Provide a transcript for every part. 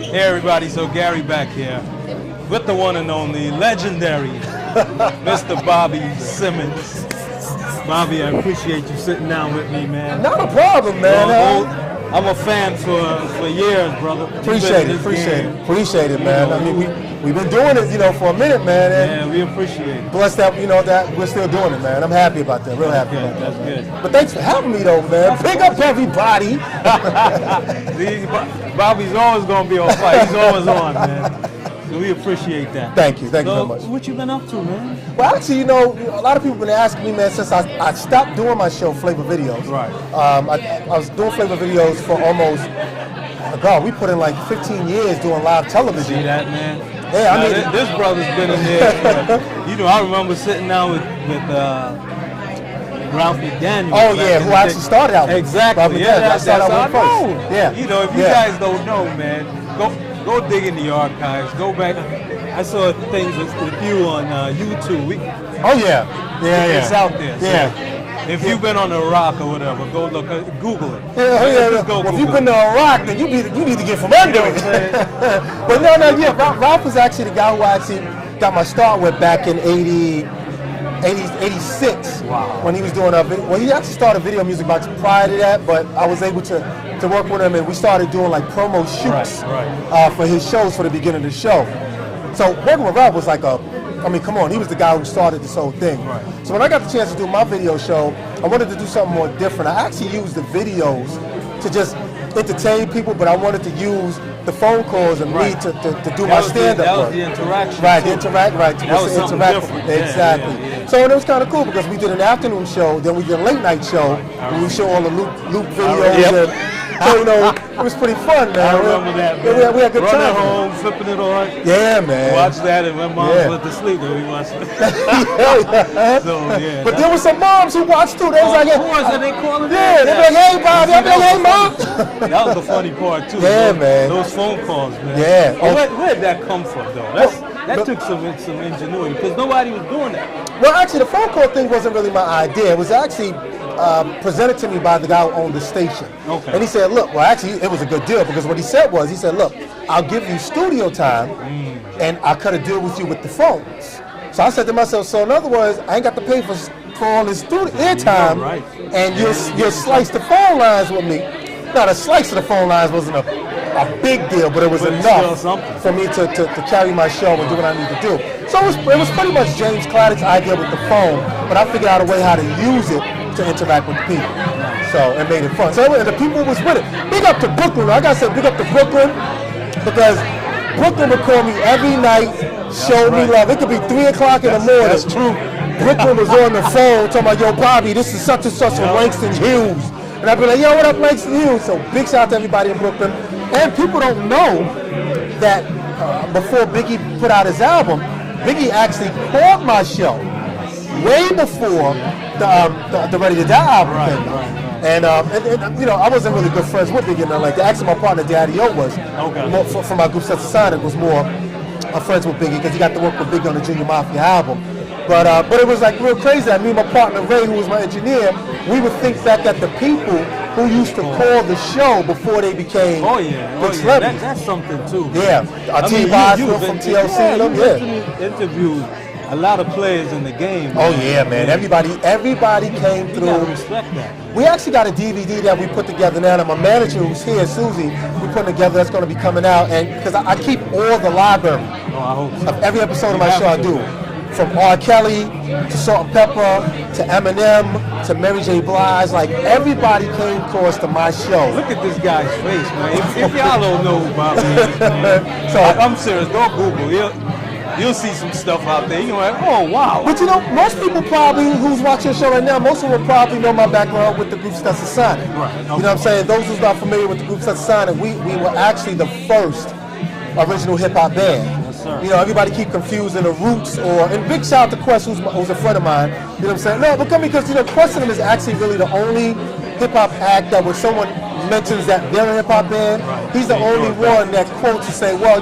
Hey everybody, so Gary back here with the one and only legendary Mr. Bobby Simmons. Bobby, I appreciate you sitting down with me, man. Not a problem, man. I'm a fan for years, brother. Appreciate it, man. I mean, we've been doing it, for a minute, man. And we appreciate it. Blessed that, that we're still doing it, man. I'm happy about that. Real happy about that. That's good. But thanks for having me, though, man. Big up everybody. Bobby's always gonna be on fire. He's always on, man. So we appreciate that. Thank you very much. What you been up to, man? Well, actually, a lot of people have been asking me, man, since I stopped doing my show, Flava Videos. Right. I was doing Flava Videos for almost, God, we put in like 15 years doing live television. See that, man? Yeah, I mean, this brother's been in there. I remember sitting down with Ralph McDaniel. Oh yeah, who actually started out with. Exactly. I started out with first. Yeah. If you guys don't know, man, go dig in the archives. Go back. I saw things with you on YouTube. It's out there. Yeah. If you've been on a rock or whatever, go look, Google it. If you've been on a rock, then you need to get from under it. But Ralph was actually the guy who actually got my start with back in 86. Wow. When he was doing he actually started video music box prior to that, but I was able to work with him, and we started doing like promo shoots for his shows for the beginning of the show. So working with Ralph was like come on, he was the guy who started this whole thing. Right. So when I got the chance to do my video show, I wanted to do something more different. I actually used the videos to just entertain people, but I wanted to use the phone calls and me to do my stand-up. That was the interaction. Right, the interact. That was something different. Exactly. Yeah. So it was kind of cool because we did an afternoon show, then we did a late night show, and we show all the loop videos. So it was pretty fun, man. I remember that, man. We had a good Running time. home, flipping it on. Yeah, man. Watch that, and when mom went to sleep, then we watched it. But there were some moms who watched too. They was like, of course, and they calling they'd be like, hey, Bobby. I'd be like, hey, mom. That was the funny part, too. Yeah, man. Those phone calls, man. Yeah. Where did that come from, though? That took some ingenuity, because nobody was doing that. Well, actually, the phone call thing wasn't really my idea. It was actually presented to me by the guy who owned the station. Okay. And he said, look, well, actually, it was a good deal, because what he said, look, I'll give you studio time, and I'll cut a deal with you with the phones. So I said to myself, so in other words, I ain't got to pay for all this airtime, and you'll slice the phone lines with me. Now, the slice of the phone lines wasn't a big deal, but it was enough for me to carry my show and do what I need to do. So it was pretty much James Claddock's idea with the phone, but I figured out a way how to use it to interact with people. So it made it fun. So the people was with it. Big up to Brooklyn. I gotta say big up to Brooklyn, because Brooklyn would call me every night, show me love. It could be 3 o'clock in the morning. That's true. Brooklyn was on the phone talking about, yo, Bobby, this is such and such from Langston Hughes. And I'd be like, yo, what up, Langston Hughes? So big shout out to everybody in Brooklyn. And people don't know that before Biggie put out his album, Biggie actually called my show way before the Ready to Die album came out. And I wasn't really good friends with Biggie, like that. Actually, my partner Daddy-O was. More for my group Stetsosonic was more friends with Biggie, because he got to work with Biggie on the Junior Mafia album. But it was like real crazy that me and my partner Ray, who was my engineer, we would think back at the people who used to call the show before they became big celebrities. That's something too. Yeah, T-Boswell from TLC. Interviewed a lot of players in the game. Oh yeah, man. Everybody came through. You gotta respect that. We actually got a DVD that we put together now, and my manager who's here, Susie, we put together that's going to be coming out, and because I keep all the library of every episode of my show I do. From R. Kelly to Salt and Pepper to Eminem to Mary J. Blige, like everybody came across to my show. Look at this guy's face, man. If y'all don't know who Bobby is, man, so I'm serious. Go Google. You'll see some stuff out there. You're like, oh wow. But most people probably who's watching the show right now, most of them probably know my background with the group Stetsosonic. Right. Okay. You know what I'm saying? Those who's not familiar with the group Stetsosonic, we were actually the first original hip hop band. Everybody keep confusing the Roots and big shout out to Quest, who's a friend of mine. You know what I'm saying? No, because Quest and them is actually really the only hip hop act that when someone mentions that they're a hip hop band, he's the only one that quotes and say, well,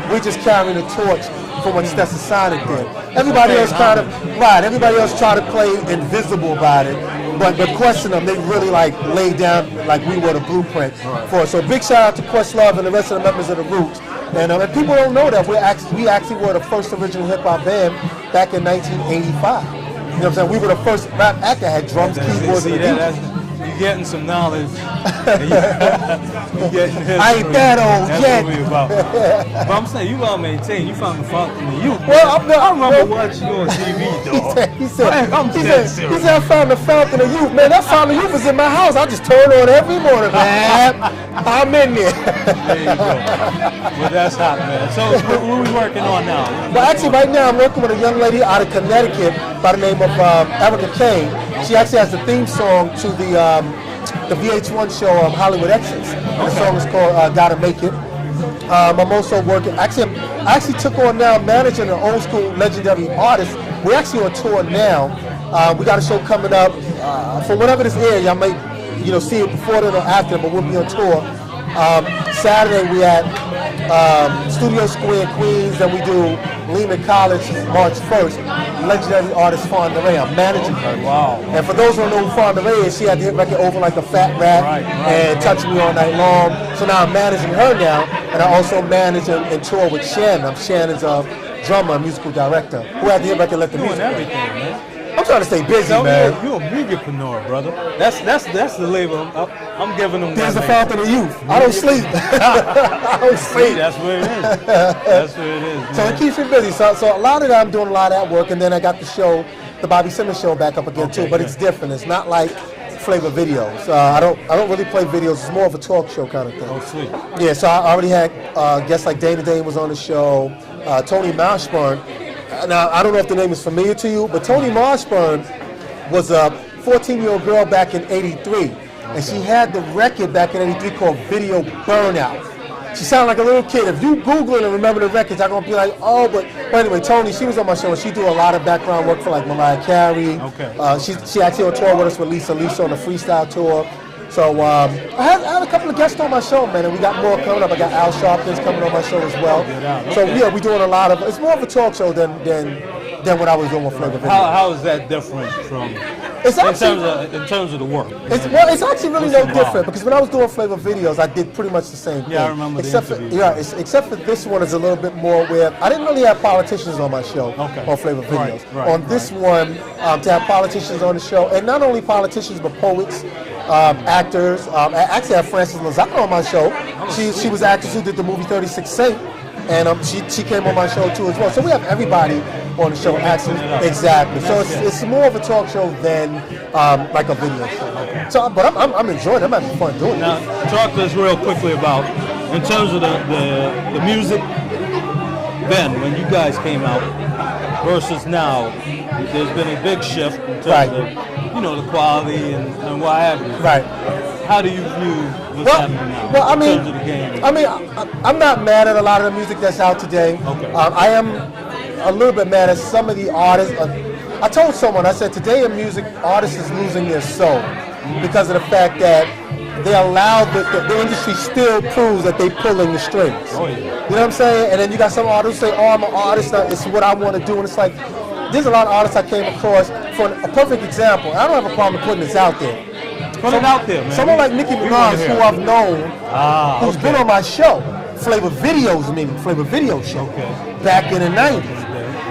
we're just carrying the torch for what Stetsosonic did. Everybody else everybody else try to play invisible about it. but Questionum, they really like laid down like we were the blueprint for it. So big shout out to Questlove and the rest of the members of the Roots. And people don't know that we actually were the first original hip hop band back in 1985. You know what I'm saying? We were the first rap act that had drums, keyboards, and beats. You're getting some knowledge. You're getting history. I ain't that old yet. That's what we about. But I'm saying, you gotta maintain. You found the fountain of youth. Well, I remember watching you on TV, dog. He said, serious. I found the fountain of youth. Man, that fountain of youth is in my house. I just turn on every morning, man. I'm in there. There you go. Well, that's hot, man. So, what are we working on now? Well, actually, right now, I'm working with a young lady out of Connecticut by the name of Erica Kane. She actually has the theme song to the VH1 show Hollywood Exits. The song is called Gotta Make It. I'm also working, I actually took on now managing an old school legendary artist. We're actually on tour now. We got a show coming up for whenever this airs. Y'all might see it before then or after, but we'll be on tour. Saturday we at Studio Square Queens, then we do Lehman College March 1st. Legendary artist Fonda Ray. I'm managing her. Wow. And for those who don't know who Fonda Ray is, she had the hit record Over Like a Fat Rat and Touch Me All Night Long. So now I'm managing her now, and I also manage and tour with Shannon. I'm Shannon's drummer, musical director, who had the hit record Let the Music Play. Man. I'm trying to stay busy, man. You're a mediapreneur, brother. That's the label I'm giving them. There's the fountain of youth. I don't sleep. I don't sleep. That's where it is. That's where it is. Man. So it keeps me busy. So a lot of that, I'm doing a lot of that work, and then I got the show, the Bobby Simmons show, back up again too. But it's different. It's not like Flava videos. I don't really play videos. It's more of a talk show kind of thing. Oh, sweet. Yeah. So I already had guests like Dana Dane was on the show. Tony Marshburn. Now, I don't know if the name is familiar to you, but Tony Marshburn was a 14-year-old girl back in '83, and she had the record back in '83 called Video Burnout. She sounded like a little kid. If you Google it and remember the records, I'm going to be like, oh, but anyway, Tony, she was on my show, and she do a lot of background work for like Mariah Carey. Okay. She actually on tour with us with Lisa on the freestyle tour. So I had a couple of guests on my show, man, and we got more coming up. I got Al Sharpton's coming on my show as well. Okay. So yeah, we're doing a lot of. It's more of a talk show than what I was doing with Flava Video. How is that different from? In terms of the work. It's actually really no different because when I was doing Flava Videos, I did pretty much the same thing. Yeah, I remember except the interview. Except for this one is a little bit more where I didn't really have politicians on my show on Flava Videos. On this one, to have politicians on the show, and not only politicians but poets, actors. I actually have Frances Lozano on my show. She was the actress who did the movie 36 Saint. And she came on my show too as well. So we have everybody on the show actually. Exactly. So it's more of a talk show than like a video show. So, but I'm enjoying it. I'm having fun doing it. Now, talk to us real quickly about, in terms of the music then, when you guys came out, versus now. There's been a big shift in terms of, the quality and what have you. Right. How do you view what's happening now in terms of the game? I'm not mad at a lot of the music that's out today. Okay. I am a little bit mad at some of the artists. I told someone, I said, today in music, artists is losing their soul because of the fact that they allow the industry still proves that they pulling the strings. Oh, yeah. You know what I'm saying? And then you got some artists who say, oh, I'm an artist, it's what I want to do. And it's like, there's a lot of artists I came across. For a perfect example, I don't have a problem putting this out there. Put it out there, man. Someone like Nicki Minaj, who I've known, who's been on my show, Flava Video Show, back in the 90s.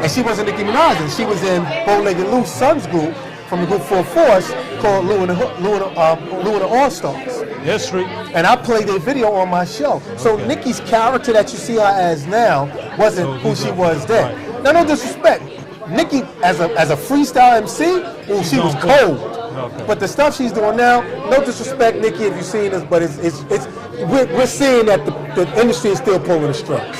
And she wasn't Nicki Minaj, and she was in Bow-Legged Lou's son's group from the group Full Force called Lou and the All-Stars. History. And I played their video on my show. So Nicki's character that you see her as now wasn't who she was then. Right. Now, no disrespect. Nicki, as a freestyle MC, she was cold. Okay. But the stuff she's doing now, no disrespect, Nicki, if you've seen this, but we're seeing that the industry is still pulling the strings.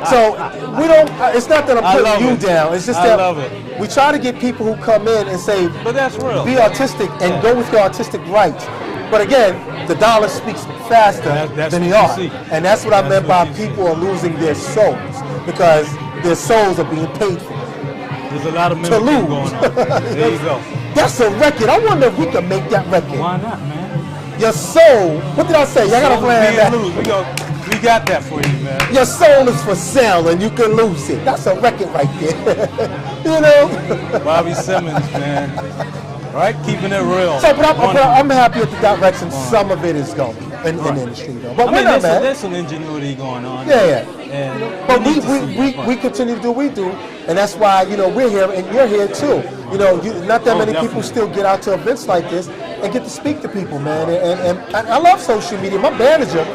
So we don't. It's not that I'm putting you down. It's just that we try to get people who come in and say, but that's real. Be artistic and go with your artistic rights. But again, the dollar speaks faster than the art, and that's what I meant by people are losing their souls because their souls are being paid for. There's a lot of mimicking going on. There you go. That's a record. I wonder if we can make that record. Why not, man? Your soul. What did I say? Y'all gotta plan that. We got that for you, man. Your soul is for sale, and you can lose it. That's a record right there. You know. Bobby Simmons, man. right? Keeping it real. So, but I'm happy with the direction some of it is going in the industry, though. But we're not mad. There's some ingenuity going on. Yeah. And but we continue to do what we do, and that's why we're here and you're here too. Not that many people still get out to events like this and get to speak to people, man. And I love social media. My manager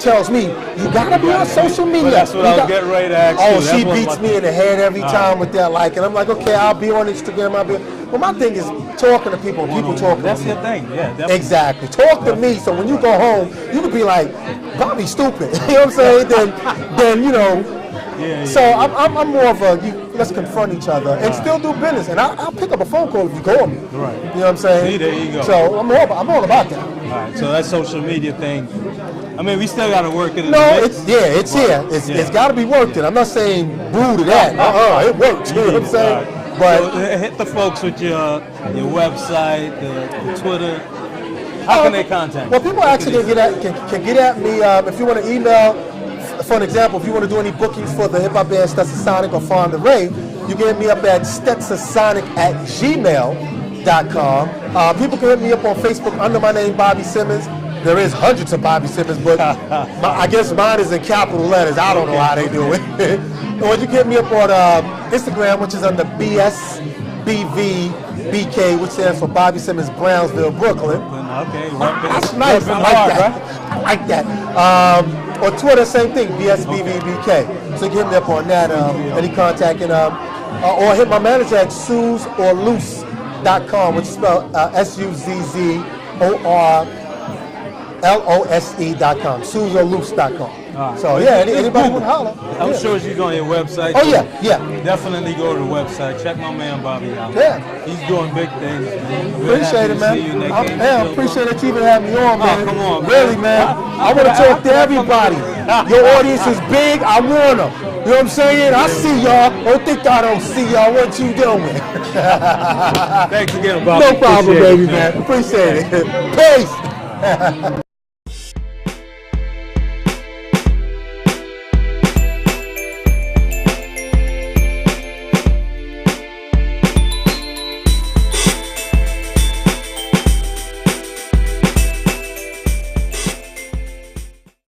tells me you gotta be on social media. Well, that's what I was getting ready to ask you. Oh, she beats me in the head every time with that. And I'm like, okay, I'll be on Instagram. Well, my thing is talking to people. And people talking. That's to your me. thing, yeah. Definitely. Exactly. Talk to me. So when you go home, you can be like, Bobby's stupid. You know what I'm saying? Then So I'm more of a let's confront each other and still do business. And I'll pick up a phone call if you call me. Right. You know what I'm saying? See, there you go. So I'm all about that. All right. So that social media thing. I mean, we still got to work it. It's here. It's got to be worked in. I'm not saying boo to that. It works. You know what I'm saying? Right. But so hit the folks with your website, the Twitter. How can they contact? Well, people actually can get at me if you want to email. For an example, if you want to do any bookings for the hip hop band Stetsosonic or Farm to Rave, you can hit me up at stetsosonic@gmail.com. People can hit me up on Facebook under my name, Bobby Simmons. There is hundreds of Bobby Simmons, but I guess mine is in capital letters. I don't know how they do it. Or you can hit me up on Instagram, which is under BSBVBK, which stands for Bobby Simmons Brownsville, Brooklyn. Okay, that's nice. I like that. I like that. Or Twitter, same thing, BSBVBK. So you can hit me up on that, any contact, and or hit my manager at SuzzOrLoose.com, which is spelled SuzzOrLose.com, SuzzOrLoose.com. Right. So anybody would holler. I'm sure she's on your website. Oh yeah. Definitely go to the website. Check my man Bobby out. Yeah. He's doing big things. Appreciate it, man. I appreciate that you even had me on, man. Oh, come on, really, man. I want to talk to everybody. Your audience is big. I want them. You know what I'm saying? I see y'all. Don't think I don't see y'all. What you doing? Thanks again, Bobby. No problem, baby, man. Appreciate it. Peace.